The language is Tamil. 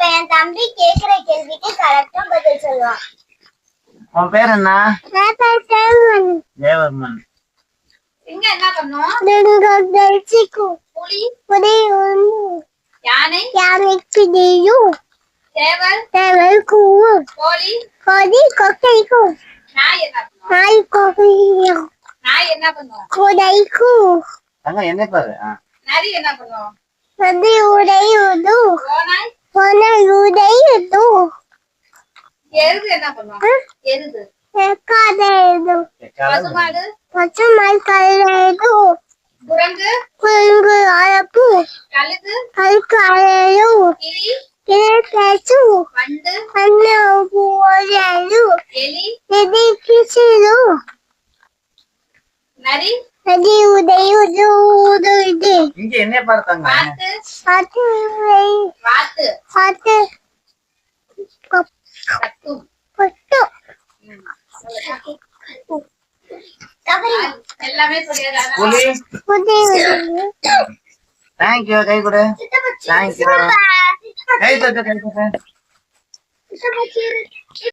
அப்ப என் தம்பி கேக்குற கேள்விக்கு கரெக்டா பதில் சொல்லுவான். உன் பேர் என்ன? தேவர்மன். இங்க என்ன பண்ணும்? புலி யானை சேவல் கோழி நாய் என்ன பண்ணும்? தங்க என்ன பாரு. நரி என்ன பண்ணும்? எருது என்ன பண்ணும்? எருது பசுமாடு குரங்கு கழுகு கிளி வண்டு எலி நரி இங்க என்ன பாரு தங்க? வாத்து கத்தும் எல்லாமே சொல்லிடுறாங்க. புலி. தேங்க்யூ. கை கொடு. தேங்க்யூ. கை தட்டு.